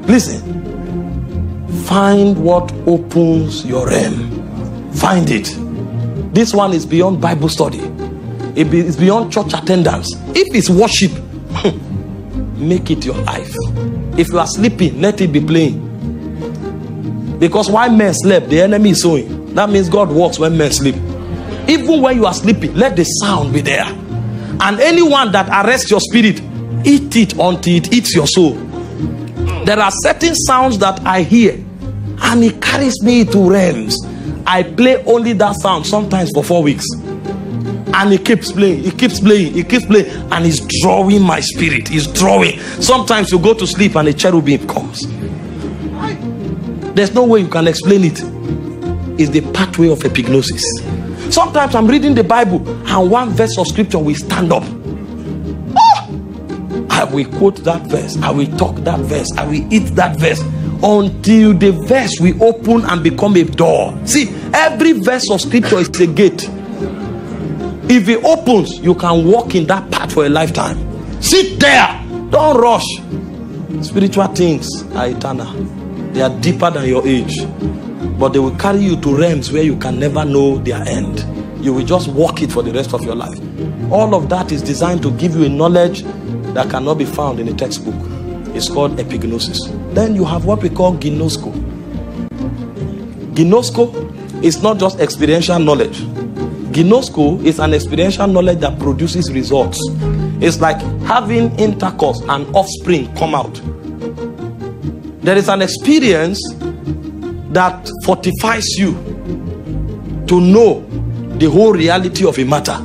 Listen, find what opens your realm. Find it. This one is beyond Bible study. It's beyond church attendance. If it's worship, make it your life. If you are sleeping, let it be playing. Because while men slept, the enemy is sowing. That means God works when men sleep. Even when you are sleeping, let the sound be there. And anyone that arrests your spirit, eat it until it eats your soul. There are certain sounds that I hear, and it carries me to realms. I play only that sound sometimes for 4 weeks. And it keeps playing, it keeps playing, it keeps playing, and it's drawing my spirit. It's drawing. Sometimes you go to sleep and a cherubim comes. There's no way you can explain it. It's the pathway of epignosis. Sometimes I'm reading the Bible and one verse of scripture will stand up. I will quote that verse, I will talk that verse, I will eat that verse, until the verse will open and become a door. See, every verse of scripture is a gate. If it opens, you can walk in that path for a lifetime. Sit there, don't rush. Spiritual things are eternal. They are deeper than your age, but they will carry you to realms where you can never know their end. You will just walk it for the rest of your life. All of that is designed to give you a knowledge that cannot be found in a textbook. It's called epignosis. Then you have what we call ginosko. Ginosko is not just experiential knowledge. Ginosko is an experiential knowledge that produces results. It's like having intercourse and offspring come out. There is an experience that fortifies you to know the whole reality of a matter.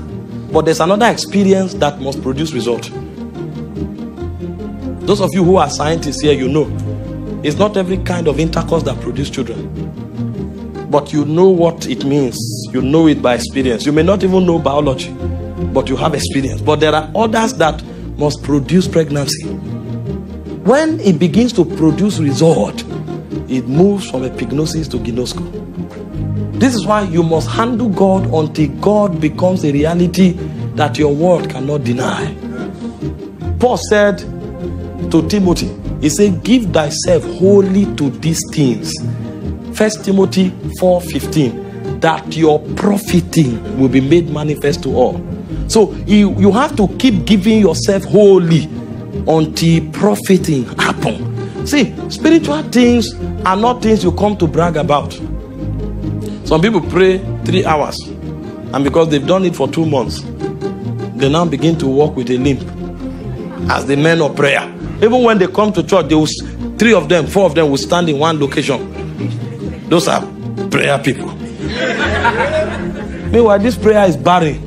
But there's another experience that must produce result. Those of you who are scientists here, you know, it's not every kind of intercourse that produces children. But you know what it means. You know it by experience. You may not even know biology, but you have experience. But there are others that must produce pregnancy. When it begins to produce result, it moves from epignosis to ginosko. This is why you must handle God until God becomes a reality that your word cannot deny. Paul said to Timothy, he said, give thyself wholly to these things. 1 Timothy 4:15, that your profiting will be made manifest to all. So you have to keep giving yourself wholly until profiting happen. See, spiritual things are not things you come to brag about. Some people pray 3 hours, and because they've done it for 2 months, they now begin to walk with a limp as the men of prayer. Even when they come to church, they will, 3 of them, 4 of them will stand in one location. Those are prayer people. Meanwhile, this prayer is barren.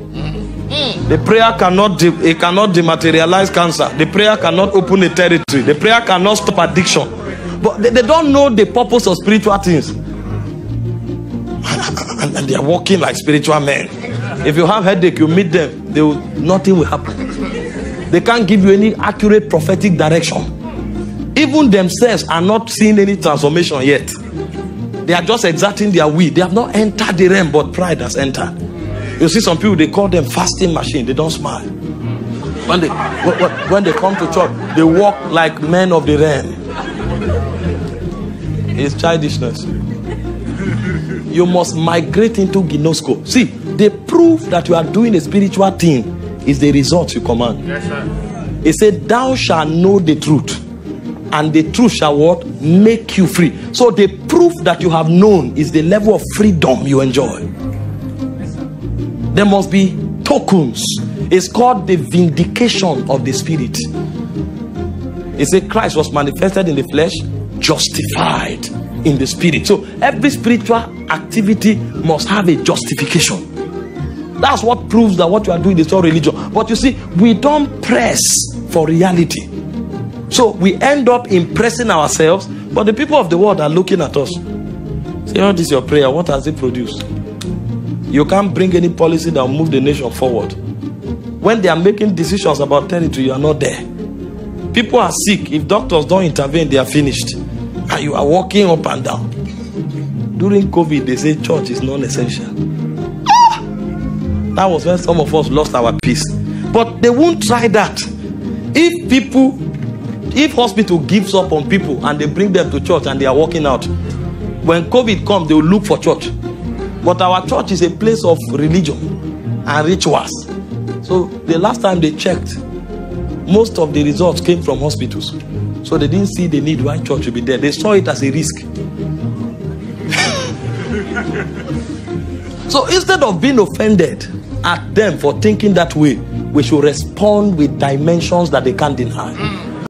The prayer cannot dematerialize cancer. The prayer cannot open a territory. The prayer cannot stop addiction. But they don't know the purpose of spiritual things. And they are walking like spiritual men. If you have headache, you meet them, nothing will happen. They can't give you any accurate prophetic direction. Even themselves are not seeing any transformation yet. They are just exerting their will. They have not entered the realm, but pride has entered. You see some people, they call them fasting machine. They don't smile. When they come to church, they walk like men of the realm. It's childishness. You must migrate into ginosko. See, the proof that you are doing a spiritual thing is the result you command. Yes, sir. It said, thou shalt know the truth, and the truth shall what? Make you free. So the proof that you have known is the level of freedom you enjoy. There must be tokens. It's called the vindication of the spirit. It said Christ was manifested in the flesh, justified in the spirit. So every spiritual activity must have a justification. That's what proves that what you are doing is not religion. But you see, we don't press for reality. So we end up impressing ourselves, but the people of the world are looking at us. Say, oh, this is your prayer. What has it produced? You can't bring any policy that will move the nation forward. When they are making decisions about territory, you are not there. People are sick. If doctors don't intervene, they are finished. And you are walking up and down. During COVID, they say church is non-essential. That was when some of us lost our peace. But they won't try that. If people If hospital gives up on people and they bring them to church and they are walking out, when COVID comes, they will look for church. But our church is a place of religion and rituals. So the last time they checked, most of the results came from hospitals. So they didn't see the need why church would be there. They saw it as a risk. So instead of being offended at them for thinking that way, we should respond with dimensions that they can't deny.